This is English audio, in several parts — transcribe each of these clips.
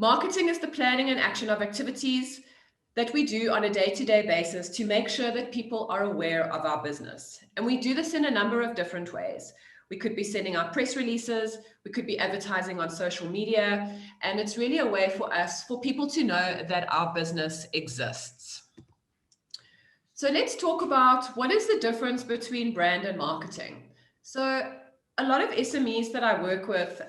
Marketing is the planning and action of activities that we do on a day-to-day basis to make sure that people are aware of our business. And we do this in a number of different ways. We could be sending out press releases, we could be advertising on social media, and it's really a way for us, for people to know that our business exists. So let's talk about what is the difference between brand and marketing. So a lot of SMEs that I work with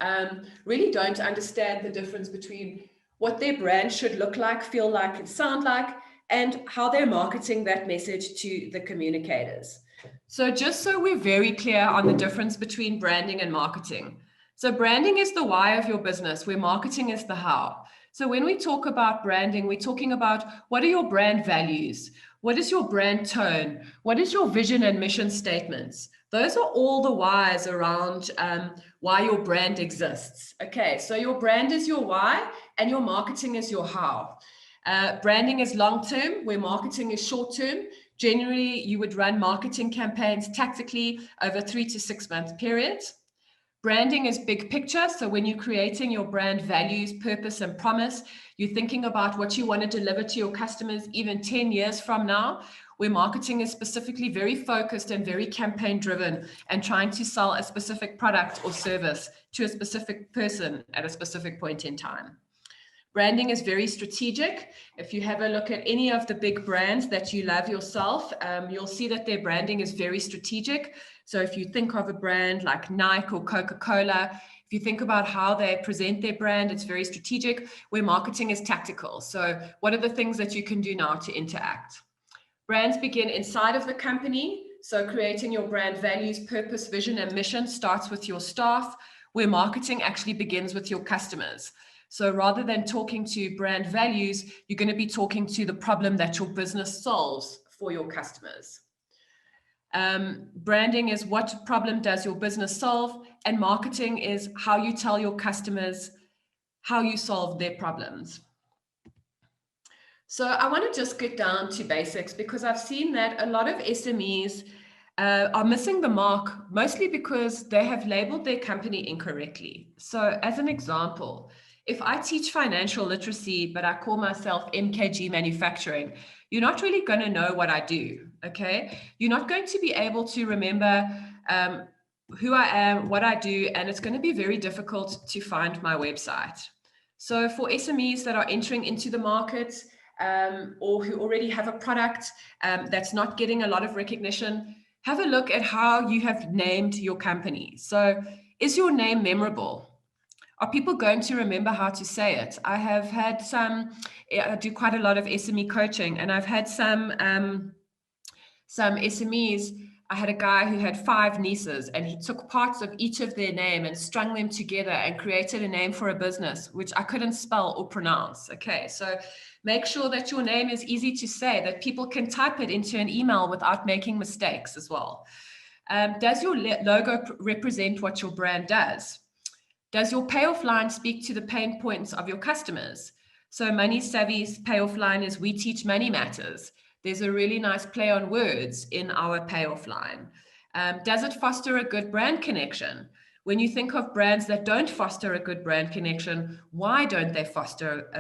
really don't understand the difference between what their brand should look like, feel like, and sound like, and how they're marketing that message to the communicators. So just so we're very clear on the difference between branding and marketing. So branding is the why of your business, where marketing is the how. So when we talk about branding, we're talking about what are your brand values? What is your brand tone? What is your vision and mission statements? Those are all the whys around why your brand exists. Okay, so your brand is your why and your marketing is your how. Branding is long-term, where marketing is short-term. Generally, you would run marketing campaigns tactically over 3 to 6 month periods. Branding is big picture. So when you're creating your brand values, purpose, and promise, you're thinking about what you want to deliver to your customers even 10 years from now, where marketing is specifically very focused and very campaign driven and trying to sell a specific product or service to a specific person at a specific point in time. Branding is very strategic. If you have a look at any of the big brands that you love yourself, you'll see that their branding is very strategic. So if you think of a brand like Nike or Coca-Cola, if you think about how they present their brand, it's very strategic, where marketing is tactical. So what are the things that you can do now to interact? Brands begin inside of the company. So creating your brand values, purpose, vision, and mission starts with your staff, where marketing actually begins with your customers. So rather than talking to brand values, you're going to be talking to the problem that your business solves for your customers. Branding is what problem does your business solve, and marketing is how you tell your customers how you solve their problems. So I want to just get down to basics, because I've seen that a lot of SMEs are missing the mark, mostly because they have labeled their company incorrectly. So as an example, if I teach financial literacy, but I call myself MKG Manufacturing, you're not really going to know what I do, okay? You're not going to be able to remember who I am, what I do, and it's going to be very difficult to find my website. So for SMEs that are entering into the market or who already have a product that's not getting a lot of recognition, have a look at how you have named your company. So is your name memorable? Are people going to remember how to say it? I have had I do quite a lot of SME coaching, and I've had some SMEs. I had a guy who had 5 nieces, and he took parts of each of their name and strung them together and created a name for a business, which I couldn't spell or pronounce. Okay, so make sure that your name is easy to say, that people can type it into an email without making mistakes as well. Does your logo represent what your brand does? Does your payoff line speak to the pain points of your customers? So Money Savvy's payoff line is "We teach money matters." There's a really nice play on words in our payoff line. Does it foster a good brand connection? When you think of brands that don't foster a good brand connection, why don't they foster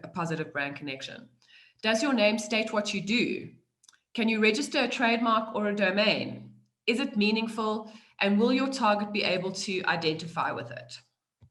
a positive brand connection? Does your name state what you do? Can you register a trademark or a domain? Is it meaningful? And will your target be able to identify with it?